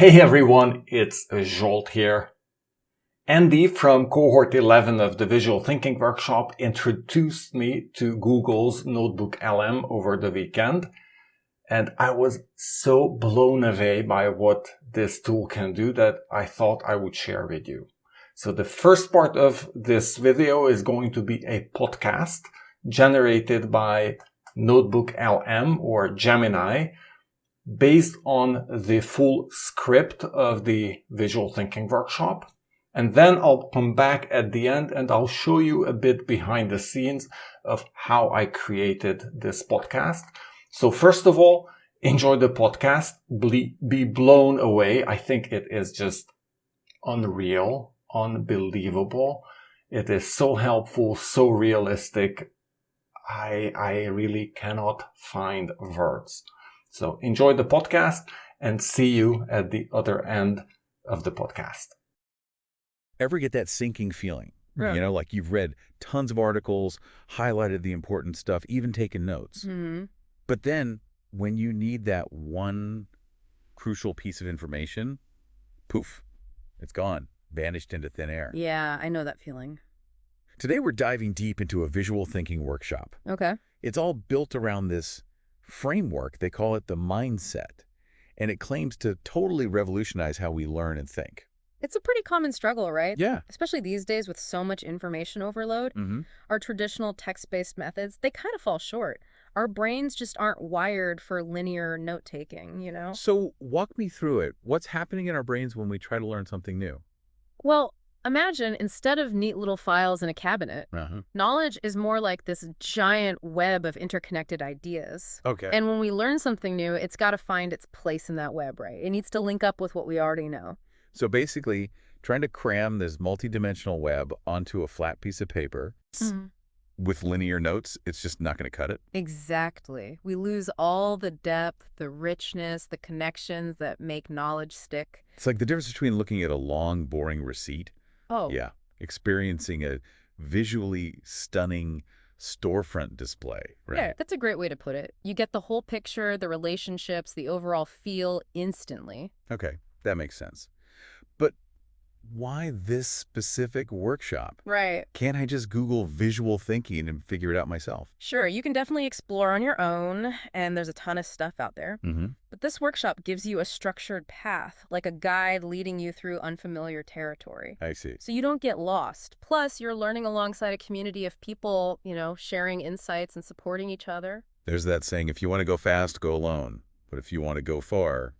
Hey everyone, it's Jolt here. Andy from Cohort 11 of the Visual Thinking Workshop introduced me to Google's NotebookLM over the weekend, and I was so blown away by what this tool can do that I thought I would share with you. So the first part of this video is going to be a podcast generated by NotebookLM or Gemini, based on the full script of the Visual Thinking Workshop. And then I'll come back at the end and I'll show you a bit behind the scenes of how I created this podcast. So first of all, enjoy the podcast, be blown away. I think it is just unreal, unbelievable. It is so helpful, so realistic. I really cannot find words. So enjoy the podcast and see you at the other end of the podcast. Ever get that sinking feeling? Yeah. You know, like you've read tons of articles, highlighted the important stuff, even taken notes. Mm-hmm. But then when you need that one crucial piece of information, poof, it's gone, vanished into thin air. Yeah, I know that feeling. Today we're diving deep into a visual thinking workshop. Okay. It's all built around this framework. They call it the mindset, and it claims to totally revolutionize how we learn and think. It's a pretty common struggle, right? Yeah. Especially these days with so much information overload. Mm-hmm. Our traditional text-based methods, they kind of fall short. Our brains just aren't wired for linear note-taking, you know? So walk me through it. What's happening in our brains when we try to learn something new? Well, imagine instead of neat little files in a cabinet, knowledge is more like this giant web of interconnected ideas. Okay. And when we learn something new, it's got to find its place in that web, right? It needs to link up with what we already know. So basically, trying to cram this multidimensional web onto a flat piece of paper with linear notes, it's just not going to cut it. Exactly. We lose all the depth, the richness, the connections that make knowledge stick. It's like the difference between looking at a long, boring receipt. Oh. Yeah. Experiencing a visually stunning storefront display, right? Yeah, that's a great way to put it. You get the whole picture, the relationships, the overall feel instantly. Okay, that makes sense. But why this specific workshop? Right. Can't I just Google visual thinking and figure it out myself? Sure, you can definitely explore on your own, and there's a ton of stuff out there. Mm-hmm. But this workshop gives you a structured path, like a guide leading you through unfamiliar territory. I see. So you don't get lost. Plus, you're learning alongside a community of people, you know, sharing insights and supporting each other. There's that saying, if you want to go fast, go alone. But if you want to go far,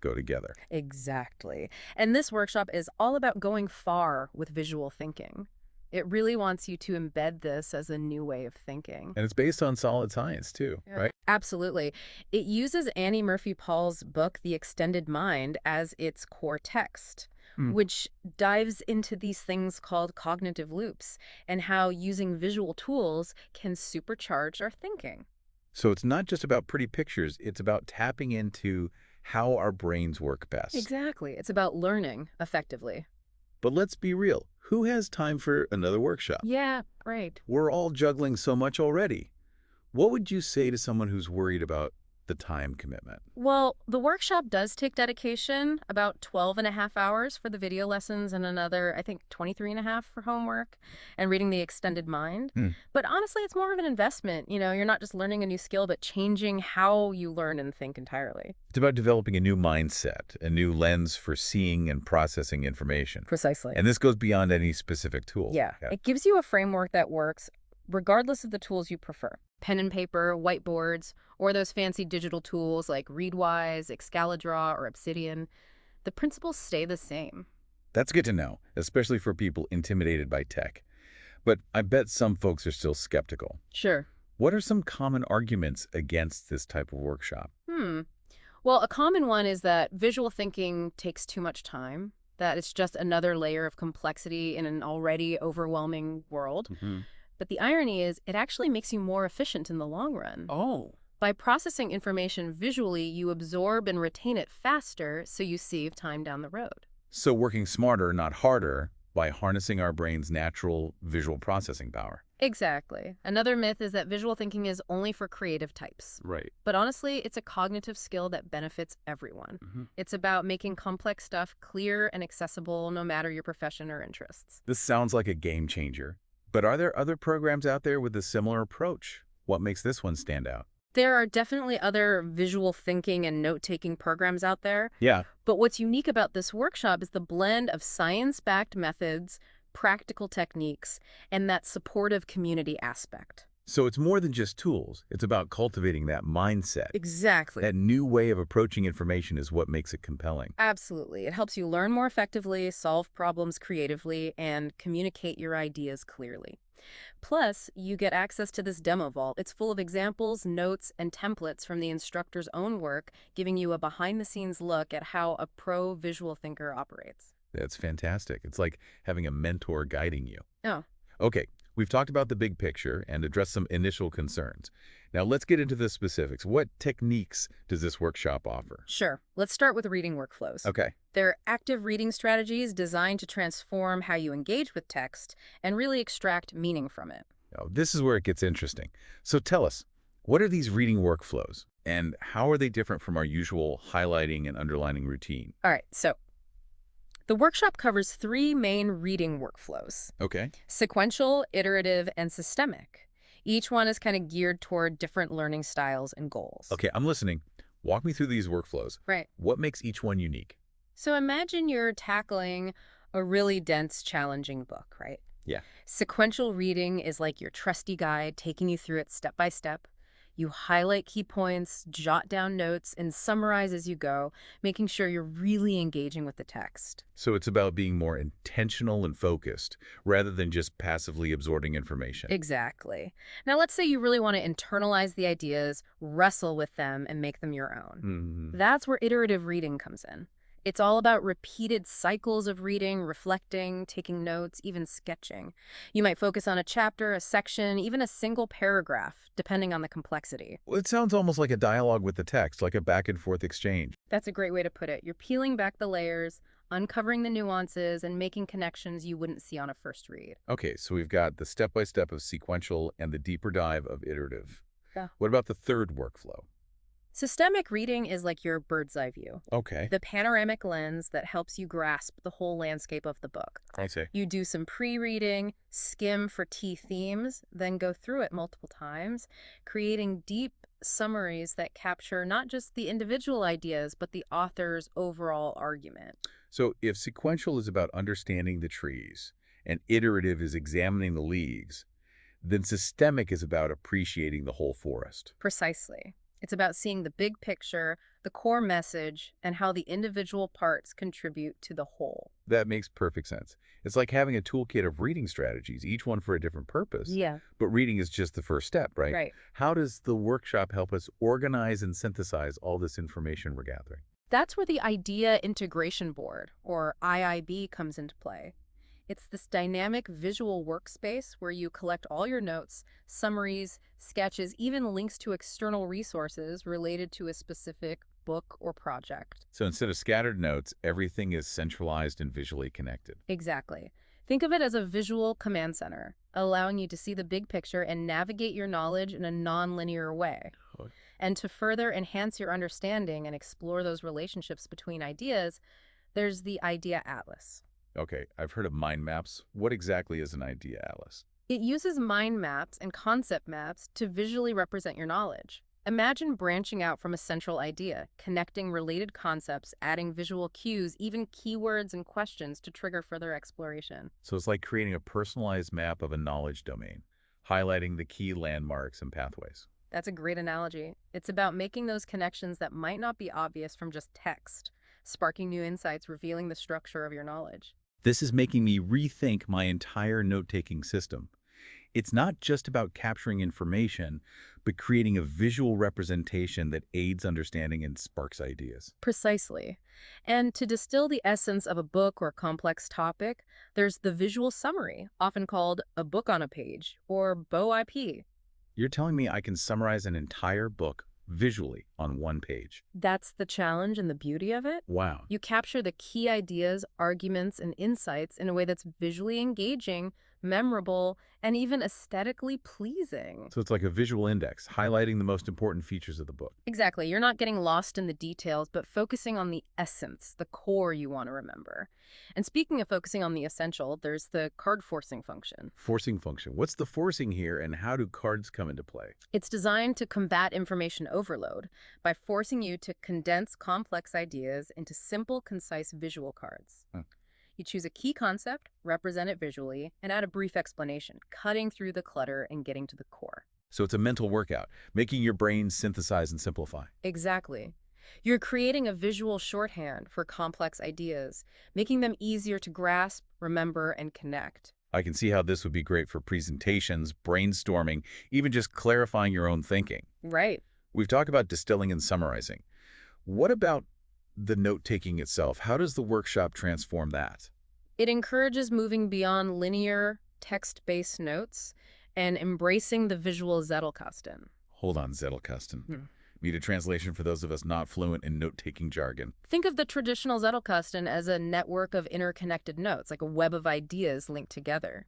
go together. Exactly. And this workshop is all about going far with visual thinking. It really wants you to embed this as a new way of thinking. And it's based on solid science, too, right? Absolutely. It uses Annie Murphy Paul's book, The Extended Mind, as its core text, which dives into these things called cognitive loops and how using visual tools can supercharge our thinking. So it's not just about pretty pictures. It's about tapping into how our brains work best. Exactly. It's about learning effectively. But let's be real. Who has time for another workshop? Yeah, right. We're all juggling so much already. What would you say to someone who's worried about the time commitment? Well, the workshop does take dedication, about 12 and a half hours for the video lessons and another, I think, 23 and a half for homework and reading The Extended Mind. But honestly, it's more of an investment. You know, you're not just learning a new skill, but changing how you learn and think entirely. It's about developing a new mindset, a new lens for seeing and processing information. Precisely. And this goes beyond any specific tool. Yeah. It gives you a framework that works regardless of the tools you prefer. Pen and paper, whiteboards, or those fancy digital tools like Readwise, Excalidraw, or Obsidian. The principles stay the same. That's good to know, especially for people intimidated by tech. But I bet some folks are still skeptical. Sure. What are some common arguments against this type of workshop? Well, a common one is that visual thinking takes too much time, that it's just another layer of complexity in an already overwhelming world. But the irony is it actually makes you more efficient in the long run. Oh. By processing information visually, you absorb and retain it faster, so you save time down the road. So working smarter, not harder, by harnessing our brain's natural visual processing power. Exactly. Another myth is that visual thinking is only for creative types. Right. But honestly, it's a cognitive skill that benefits everyone. It's about making complex stuff clear and accessible no matter your profession or interests. This sounds like a game changer. But are there other programs out there with a similar approach? What makes this one stand out? There are definitely other visual thinking and note-taking programs out there, Yeah. but what's unique about this workshop is the blend of science-backed methods, practical techniques, and that supportive community aspect. So it's more than just tools. It's about cultivating that mindset. Exactly. That new way of approaching information is what makes it compelling. Absolutely. It helps you learn more effectively, solve problems creatively, and communicate your ideas clearly. Plus, you get access to this demo vault. It's full of examples, notes, and templates from the instructor's own work, giving you a behind-the-scenes look at how a pro visual thinker operates. That's fantastic. It's like having a mentor guiding you. Oh, Okay, we've talked about the big picture and addressed some initial concerns. Now let's get into the specifics. What techniques does this workshop offer? sure. Let's start with reading workflows. Okay. They're active reading strategies designed to transform how you engage with text and really extract meaning from it. Now, this is where it gets interesting. So tell us, what are these reading workflows and how are they different from our usual highlighting and underlining routine? All right, so the workshop covers 3 main reading workflows: Okay. sequential, iterative, and systemic. Each one is kind of geared toward different learning styles and goals. Okay, I'm listening. Walk me through these workflows. Right. What makes each one unique? So imagine you're tackling a really dense, challenging book, right? Yeah. Sequential reading is like your trusty guide, taking you through it step by step. You highlight key points, jot down notes, and summarize as you go, making sure you're really engaging with the text. So it's about being more intentional and focused rather than just passively absorbing information. Exactly. Now, let's say you really want to internalize the ideas, wrestle with them, and make them your own. That's where iterative reading comes in. It's all about repeated cycles of reading, reflecting, taking notes, even sketching. You might focus on a chapter, a section, even a single paragraph, depending on the complexity. Well, it sounds almost like a dialogue with the text, like a back and forth exchange. That's a great way to put it. You're peeling back the layers, uncovering the nuances, and making connections you wouldn't see on a first read. Okay, so we've got the step-by-step of sequential and the deeper dive of iterative. Yeah. What about the third workflow? Systemic reading is like your bird's eye view, Okay. the panoramic lens that helps you grasp the whole landscape of the book. I see. You do some pre-reading, skim for key themes, then go through it multiple times, creating deep summaries that capture not just the individual ideas, but the author's overall argument. So if sequential is about understanding the trees and iterative is examining the leaves, then systemic is about appreciating the whole forest. Precisely. It's about seeing the big picture, the core message, and how the individual parts contribute to the whole. That makes perfect sense. It's like having a toolkit of reading strategies, each one for a different purpose. Yeah. But reading is just the first step, right? Right. How does the workshop help us organize and synthesize all this information we're gathering? That's where the Idea Integration Board, or IIB, comes into play. It's this dynamic visual workspace where you collect all your notes, summaries, sketches, even links to external resources related to a specific book or project. So instead of scattered notes, everything is centralized and visually connected. Exactly. Think of it as a visual command center, allowing you to see the big picture and navigate your knowledge in a non-linear way. Oh. And to further enhance your understanding and explore those relationships between ideas, there's the Idea Atlas. Okay, I've heard of mind maps. What exactly is an idea atlas? It uses mind maps and concept maps to visually represent your knowledge. Imagine branching out from a central idea, connecting related concepts, adding visual cues, even keywords and questions to trigger further exploration. So it's like creating a personalized map of a knowledge domain, highlighting the key landmarks and pathways. That's a great analogy. It's about making those connections that might not be obvious from just text, sparking new insights, revealing the structure of your knowledge. This is making me rethink my entire note-taking system. It's not just about capturing information, but creating a visual representation that aids understanding and sparks ideas. Precisely. And to distill the essence of a book or complex topic, there's the visual summary, often called a book on a page, or BOIP. You're telling me I can summarize an entire book visually on one page? That's the challenge and the beauty of it. Wow. You capture the key ideas, arguments, and insights in a way that's visually engaging memorable, and even aesthetically pleasing. So it's like a visual index, highlighting the most important features of the book. Exactly. You're not getting lost in the details, but focusing on the essence, the core you want to remember. And speaking of focusing on the essential, there's the card forcing function. Forcing function. What's the forcing here, and how do cards come into play? It's designed to combat information overload by forcing you to condense complex ideas into simple, concise visual cards. You choose a key concept, represent it visually, and add a brief explanation, cutting through the clutter and getting to the core. So it's a mental workout, making your brain synthesize and simplify. Exactly. You're creating a visual shorthand for complex ideas, making them easier to grasp, remember, and connect. I can see how this would be great for presentations, brainstorming, even just clarifying your own thinking. Right. We've talked about distilling and summarizing. What about the note-taking itself? How does the workshop transform that? It encourages moving beyond linear, text-based notes and embracing the visual Zettelkasten. Hold on, Zettelkasten. Need a translation for those of us not fluent in note-taking jargon. Think of the traditional Zettelkasten as a network of interconnected notes, like a web of ideas linked together.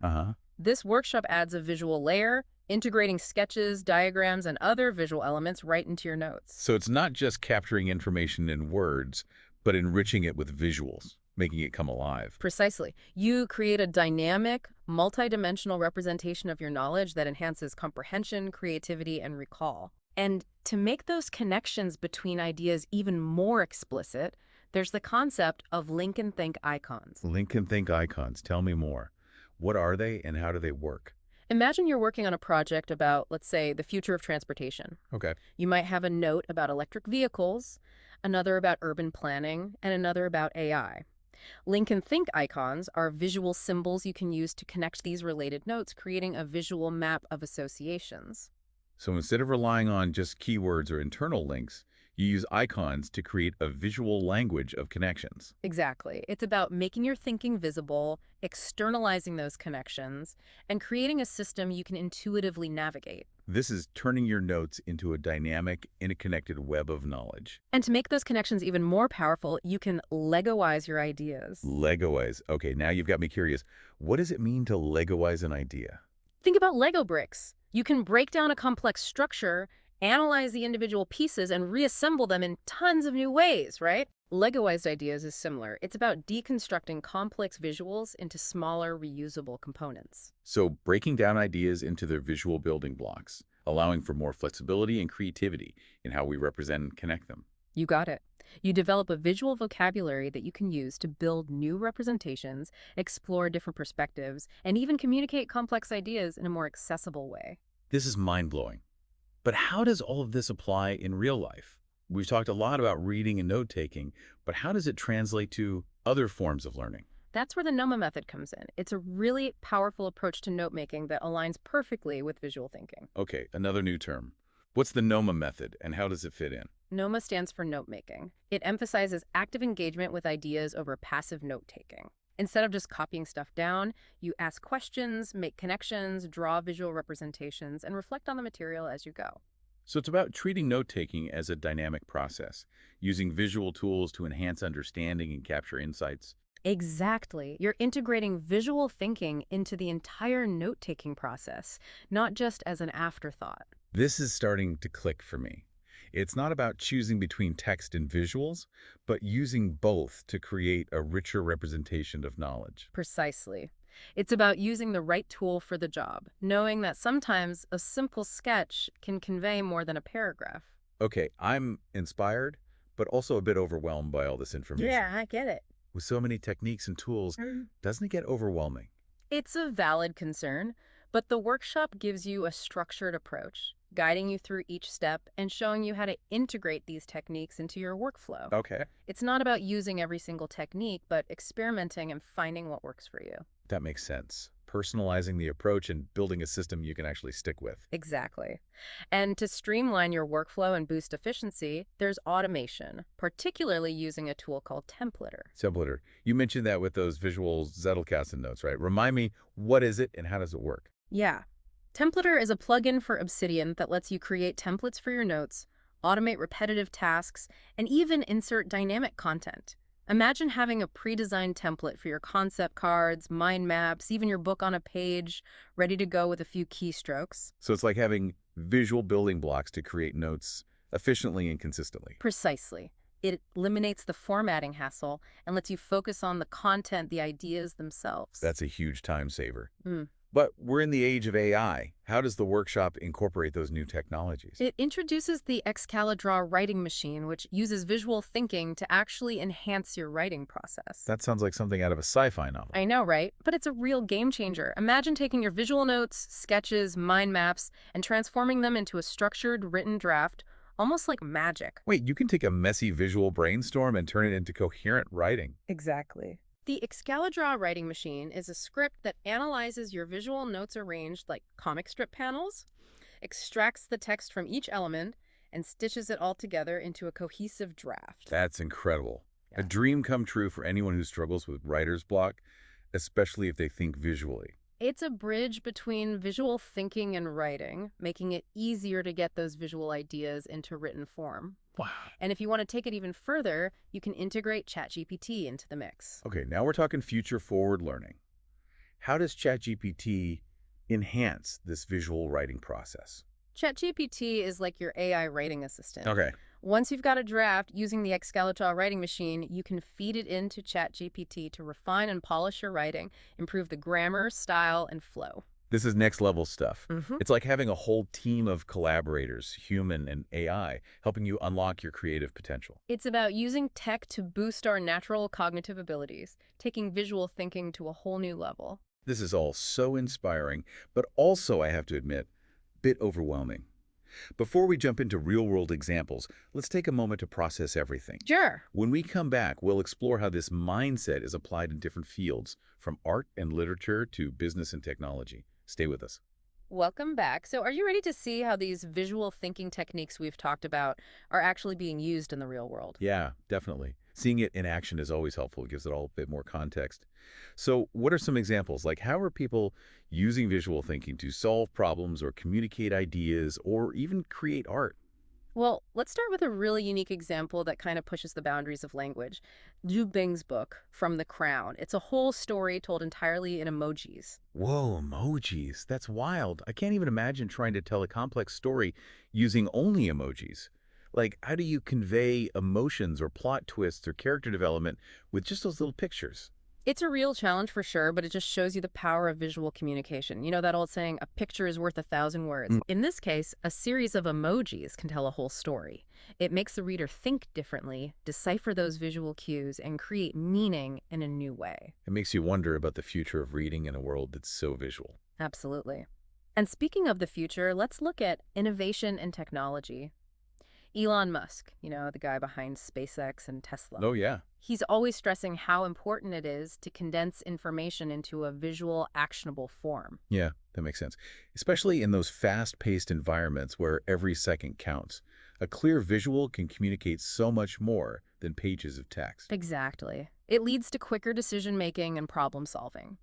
This workshop adds a visual layer, integrating sketches, diagrams, and other visual elements right into your notes. So it's not just capturing information in words, but enriching it with visuals, making it come alive. Precisely. You create a dynamic, multidimensional representation of your knowledge that enhances comprehension, creativity, and recall. And to make those connections between ideas even more explicit, there's the concept of link and think icons. Link and think icons. Tell me more. What are they and how do they work? Imagine you're working on a project about, let's say, the future of transportation. Okay. You might have a note about electric vehicles, another about urban planning, and another about AI. Link and think icons are visual symbols you can use to connect these related notes, creating a visual map of associations. So instead of relying on just keywords or internal links, you use icons to create a visual language of connections. Exactly. It's about making your thinking visible, externalizing those connections, and creating a system you can intuitively navigate. This is turning your notes into a dynamic, interconnected web of knowledge. And to make those connections even more powerful, you can Legoize your ideas. Legoize. Okay, now you've got me curious. What does it mean to Legoize an idea? Think about Lego bricks. You can break down a complex structure, analyze the individual pieces, and reassemble them in tons of new ways, right? Legoized ideas is similar. It's about deconstructing complex visuals into smaller, reusable components. So breaking down ideas into their visual building blocks, allowing for more flexibility and creativity in how we represent and connect them. You got it. You develop a visual vocabulary that you can use to build new representations, explore different perspectives, and even communicate complex ideas in a more accessible way. This is mind-blowing. But how does all of this apply in real life? We've talked a lot about reading and note-taking, but how does it translate to other forms of learning? That's where the NOMA method comes in. It's a really powerful approach to note-making that aligns perfectly with visual thinking. Okay, another new term. What's the NOMA method, and how does it fit in? NOMA stands for note-making. It emphasizes active engagement with ideas over passive note-taking. Instead of just copying stuff down, you ask questions, make connections, draw visual representations, and reflect on the material as you go. So it's about treating note-taking as a dynamic process, using visual tools to enhance understanding and capture insights. Exactly. You're integrating visual thinking into the entire note-taking process, not just as an afterthought. This is starting to click for me. It's not about choosing between text and visuals, but using both to create a richer representation of knowledge. Precisely. It's about using the right tool for the job, knowing that sometimes a simple sketch can convey more than a paragraph. Okay, I'm inspired, but also a bit overwhelmed by all this information. Yeah, I get it. With so many techniques and tools, doesn't it get overwhelming? It's a valid concern, but the workshop gives you a structured approach, guiding you through each step and showing you how to integrate these techniques into your workflow. Okay. It's not about using every single technique, but experimenting and finding what works for you. That makes sense. Personalizing the approach and building a system you can actually stick with. Exactly. And to streamline your workflow and boost efficiency, there's automation, particularly using a tool called Templater. Templater. You mentioned that with those visual Zettelkasten notes, right? Remind me, what is it and how does it work? Yeah. Templater is a plugin for Obsidian that lets you create templates for your notes, automate repetitive tasks, and even insert dynamic content. Imagine having a pre-designed template for your concept cards, mind maps, even your book on a page, ready to go with a few keystrokes. So it's like having visual building blocks to create notes efficiently and consistently. Precisely. It eliminates the formatting hassle and lets you focus on the content, the ideas themselves. That's a huge time saver. Mm. But we're in the age of AI. How does the workshop incorporate those new technologies? It introduces the Excalidraw writing machine, which uses visual thinking to actually enhance your writing process. That sounds like something out of a sci-fi novel. I know, right? But it's a real game changer. Imagine taking your visual notes, sketches, mind maps, and transforming them into a structured, written draft, almost like magic. Wait, you can take a messy visual brainstorm and turn it into coherent writing. Exactly. The Excalidraw writing machine is a script that analyzes your visual notes arranged like comic strip panels, extracts the text from each element, and stitches it all together into a cohesive draft. That's incredible. Yeah. A dream come true for anyone who struggles with writer's block, especially if they think visually. It's a bridge between visual thinking and writing, making it easier to get those visual ideas into written form. Wow. And if you want to take it even further, you can integrate ChatGPT into the mix. Okay, now we're talking future-forward learning. How does ChatGPT enhance this visual writing process? ChatGPT is like your AI writing assistant. Okay. Once you've got a draft, using the Excalidraw writing machine, you can feed it into ChatGPT to refine and polish your writing, improve the grammar, style, and flow. This is next-level stuff. Mm-hmm. It's like having a whole team of collaborators, human and AI, helping you unlock your creative potential. It's about using tech to boost our natural cognitive abilities, taking visual thinking to a whole new level. This is all so inspiring, but also, I have to admit, a bit overwhelming. Before we jump into real-world examples, let's take a moment to process everything. Sure. When we come back, we'll explore how this mindset is applied in different fields, from art and literature to business and technology. Stay with us. Welcome back. So are you ready to see how these visual thinking techniques we've talked about are actually being used in the real world? Yeah, definitely. Seeing it in action is always helpful. It gives it all a bit more context. So what are some examples? Like, how are people using visual thinking to solve problems or communicate ideas or even create art? Well, let's start with a really unique example that kind of pushes the boundaries of language. Zhu Bing's book, From the Crown. It's a whole story told entirely in emojis. Whoa, emojis. That's wild. I can't even imagine trying to tell a complex story using only emojis. Like, how do you convey emotions or plot twists or character development with just those little pictures? It's a real challenge for sure, but it just shows you the power of visual communication. You know that old saying, a picture is worth 1,000 words. In this case, a series of emojis can tell a whole story. It makes the reader think differently, decipher those visual cues, and create meaning in a new way. It makes you wonder about the future of reading in a world that's so visual. Absolutely. And speaking of the future, let's look at innovation and technology. Elon Musk, you know, the guy behind SpaceX and Tesla. Oh, yeah. He's always stressing how important it is to condense information into a visual, actionable form. Yeah, that makes sense. Especially in those fast-paced environments where every second counts. A clear visual can communicate so much more than pages of text. Exactly. It leads to quicker decision-making and problem-solving.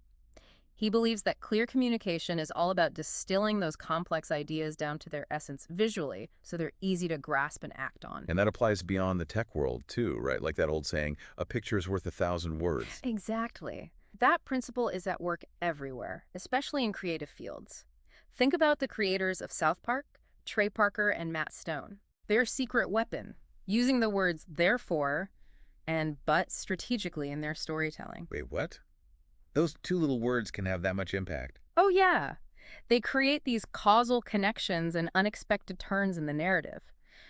He believes that clear communication is all about distilling those complex ideas down to their essence visually, so they're easy to grasp and act on. And that applies beyond the tech world, too, right? Like that old saying, a picture is worth 1,000 words. Exactly. That principle is at work everywhere, especially in creative fields. Think about the creators of South Park, Trey Parker and Matt Stone. Their secret weapon, using the words therefore and but strategically in their storytelling. Wait, what? Those two little words can have that much impact. Oh, yeah. They create these causal connections and unexpected turns in the narrative.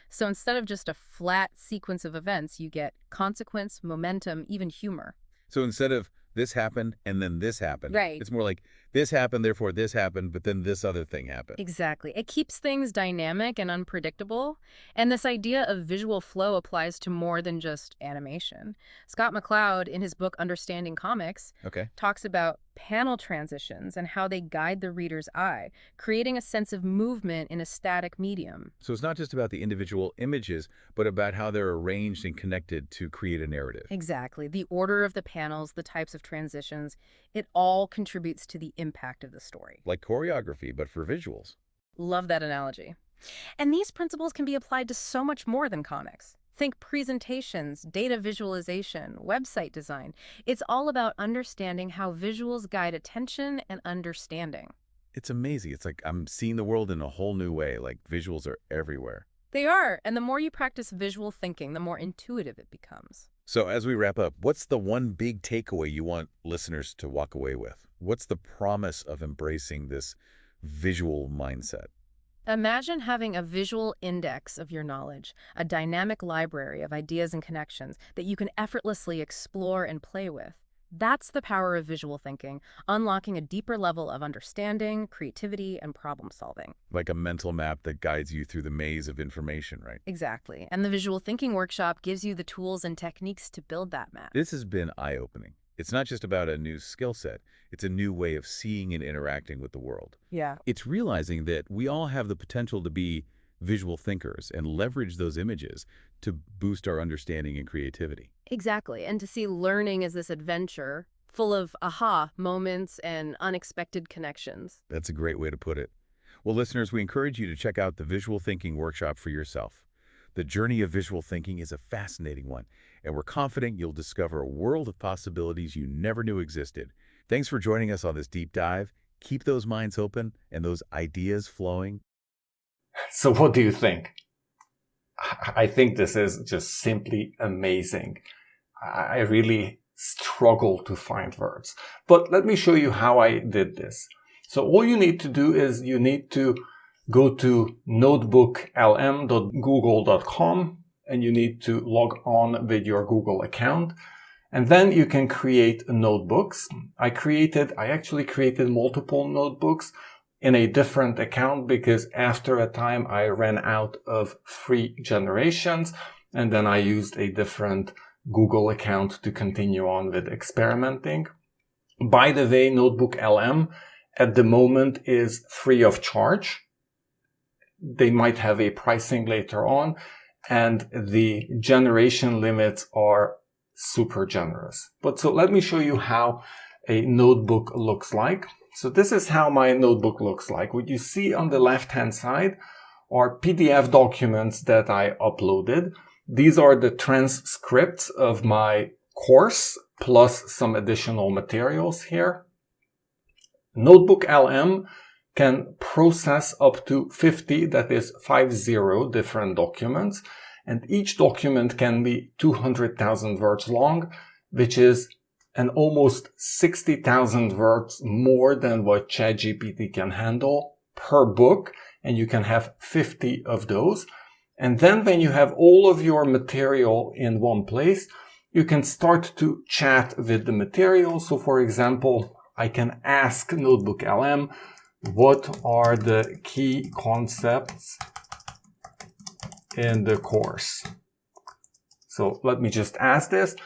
So instead of just a flat sequence of events, you get consequence, momentum, even humor. So instead of this happened and then this happened, Right. It's more like this happened, therefore this happened, but then this other thing happened. Exactly. It keeps things dynamic and unpredictable. And this idea of visual flow applies to more than just animation. Scott McCloud, in his book Understanding Comics, Okay. talks about panel transitions and how they guide the reader's eye, creating a sense of movement in a static medium. So it's not just about the individual images, but about how they're arranged and connected to create a narrative. Exactly. The order of the panels, the types of transitions, it all contributes to the impact of the story. Like choreography, but for visuals. Love that analogy. And these principles can be applied to so much more than comics. Think presentations, data visualization, website design. It's all about understanding how visuals guide attention and understanding. It's amazing. It's like I'm seeing the world in a whole new way, like visuals are everywhere. They are, and the more you practice visual thinking, the more intuitive it becomes. So as we wrap up, what's the one big takeaway you want listeners to walk away with? What's the promise of embracing this visual mindset? Imagine having a visual index of your knowledge, a dynamic library of ideas and connections that you can effortlessly explore and play with. That's the power of visual thinking, unlocking a deeper level of understanding, creativity, and problem solving. Like a mental map that guides you through the maze of information, right? Exactly. And the visual thinking workshop gives you the tools and techniques to build that map. This has been eye-opening. It's not just about a new skill set. It's a new way of seeing and interacting with the world. Yeah. It's realizing that we all have the potential to be visual thinkers and leverage those images to boost our understanding and creativity. Exactly. And to see learning as this adventure full of aha moments and unexpected connections. That's a great way to put it. Well, listeners, we encourage you to check out the Visual Thinking Workshop for yourself. The journey of visual thinking is a fascinating one, and we're confident you'll discover a world of possibilities you never knew existed. Thanks for joining us on this deep dive. Keep those minds open and those ideas flowing. So what do you think? I think this is just simply amazing. I really struggle to find words. But let me show you how I did this. So all you need to do is you need to go to notebooklm.google.com and you need to log on with your Google account. And then you can create notebooks. I actually created multiple notebooks in a different account because after a time I ran out of free generations and then I used a different Google account to continue on with experimenting. By the way, NotebookLM at the moment is free of charge. They might have a pricing later on, and the generation limits are super generous. But so let me show you how a notebook looks like. So this is how my notebook looks like. What you see on the left-hand side are PDF documents that I uploaded. These are the transcripts of my course plus some additional materials here. NotebookLM can process up to 50, that is 50 different documents. And each document can be 200,000 words long, which is an almost 60,000 words more than what ChatGPT can handle per book. And you can have 50 of those. And then when you have all of your material in one place, you can start to chat with the material. So for example, I can ask NotebookLM, what are the key concepts in the course? So let me just ask this.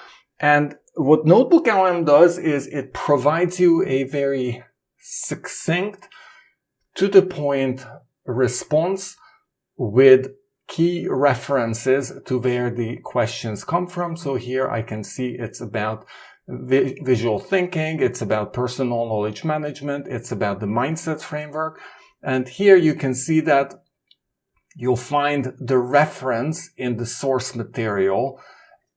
And what NotebookLM does is it provides you a very succinct, to the point response with key references to where the questions come from. So here I can see it's about visual thinking, it's about personal knowledge management, it's about the mindset framework. And here you can see that you'll find the reference in the source material,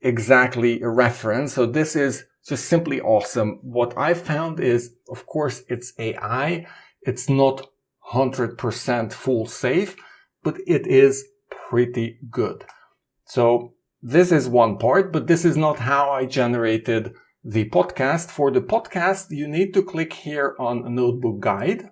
exactly a reference. So this is just simply awesome. What I found is, of course, it's AI. It's not 100% full safe, but it is pretty good. So this is one part, but this is not how I generated the podcast. For the podcast, you need to click here on Notebook Guide.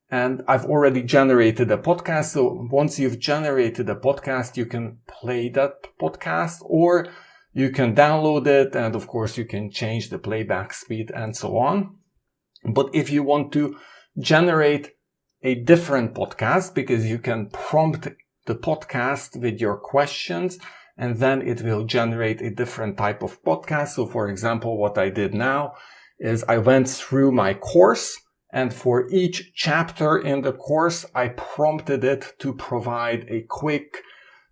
And I've already generated a podcast. So once you've generated a podcast, you can play that podcast or you can download it. And of course, you can change the playback speed and so on. But if you want to generate a different podcast, because you can prompt the podcast with your questions, and then it will generate a different type of podcast. So for example, what I did now is I went through my course, and for each chapter in the course, I prompted it to provide a quick,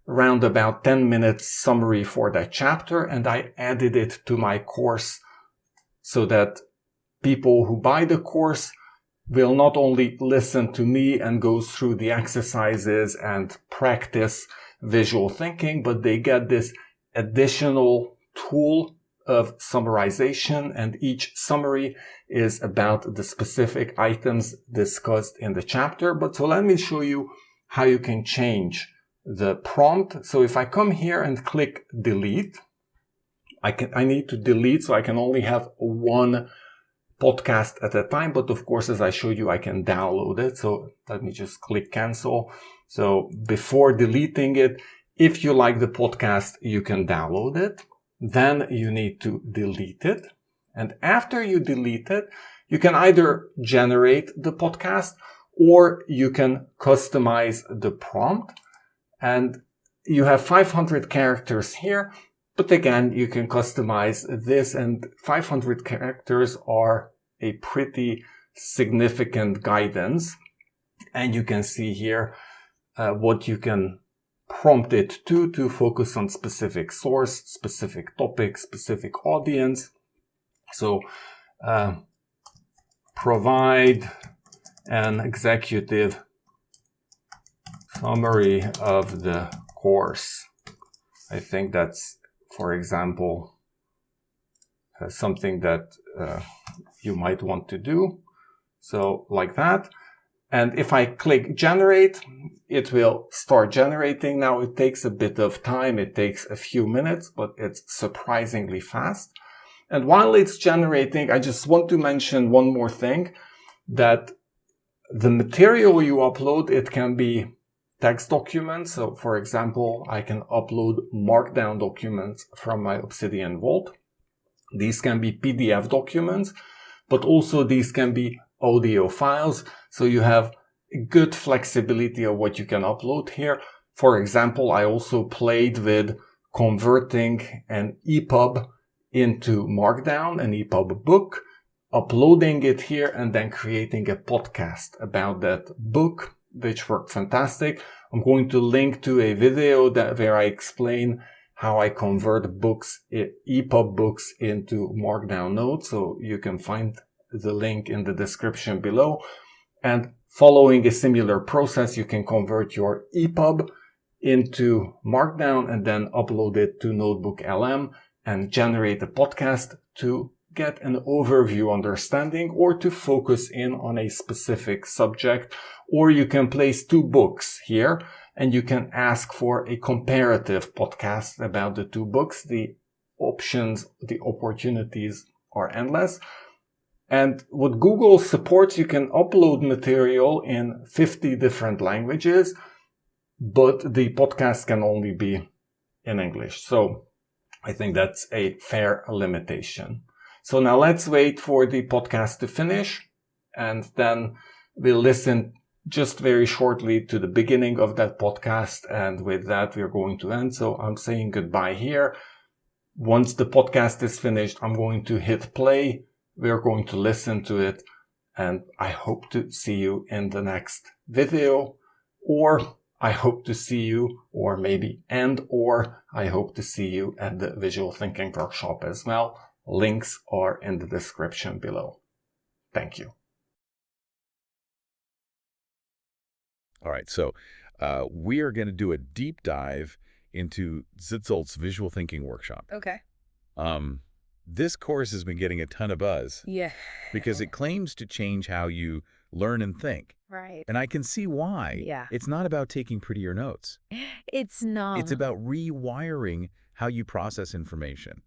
round about 10 minutes summary for that chapter. And I added it to my course so that people who buy the course will not only listen to me and go through the exercises and practice visual thinking, but they get this additional tool of summarization, and each summary is about the specific items discussed in the chapter. But so let me show you how you can change the prompt. So if I come here and click delete, I need to delete, so I can only have one podcast at a time. But of course, as I showed you, I can download it. So let me just click cancel. So before deleting it, if you like the podcast, you can download it. Then you need to delete it. And after you delete it, you can either generate the podcast or you can customize the prompt. And you have 500 characters here. But again, you can customize this, and 500 characters are a pretty significant guidance. And you can see here what you can prompt it to focus on specific source, specific topic, specific audience. So provide an executive summary of the course. I think that's, for example, something that you might want to do. So like that. And if I click generate, it will start generating. Now it takes a bit of time. It takes a few minutes, but it's surprisingly fast. And while it's generating, I just want to mention one more thing, that the material you upload, it can be text documents. So for example, I can upload markdown documents from my Obsidian Vault. These can be PDF documents, but also these can be audio files. So you have good flexibility of what you can upload here. For example, I also played with converting an EPUB into Markdown, an EPUB book, uploading it here, and then creating a podcast about that book, which worked fantastic. I'm going to link to a video where I explain how I convert books, EPUB books, into Markdown notes. So you can find the link in the description below. And following a similar process, you can convert your EPUB into Markdown and then upload it to NotebookLM and generate a podcast to get an overview understanding or to focus in on a specific subject. Or you can place two books here and you can ask for a comparative podcast about the two books. The options, the opportunities are endless. And what Google supports, you can upload material in 50 different languages, but the podcast can only be in English. So I think that's a fair limitation. So now let's wait for the podcast to finish, and then we'll listen just very shortly to the beginning of that podcast. And with that, we're going to end. So I'm saying goodbye here. Once the podcast is finished, I'm going to hit play. We're going to listen to it, and I hope to see you in the next video, or I hope to see you, or maybe I hope to see you at the Visual Thinking Workshop as well. Links are in the description below. Thank you. All right, so we are going to do a deep dive into Zitzolt's Visual Thinking Workshop. Okay. This course has been getting a ton of buzz. Yeah. Because it claims to change how you learn and think. Right. And I can see why. Yeah. It's not about taking prettier notes. It's not. It's about rewiring how you process information.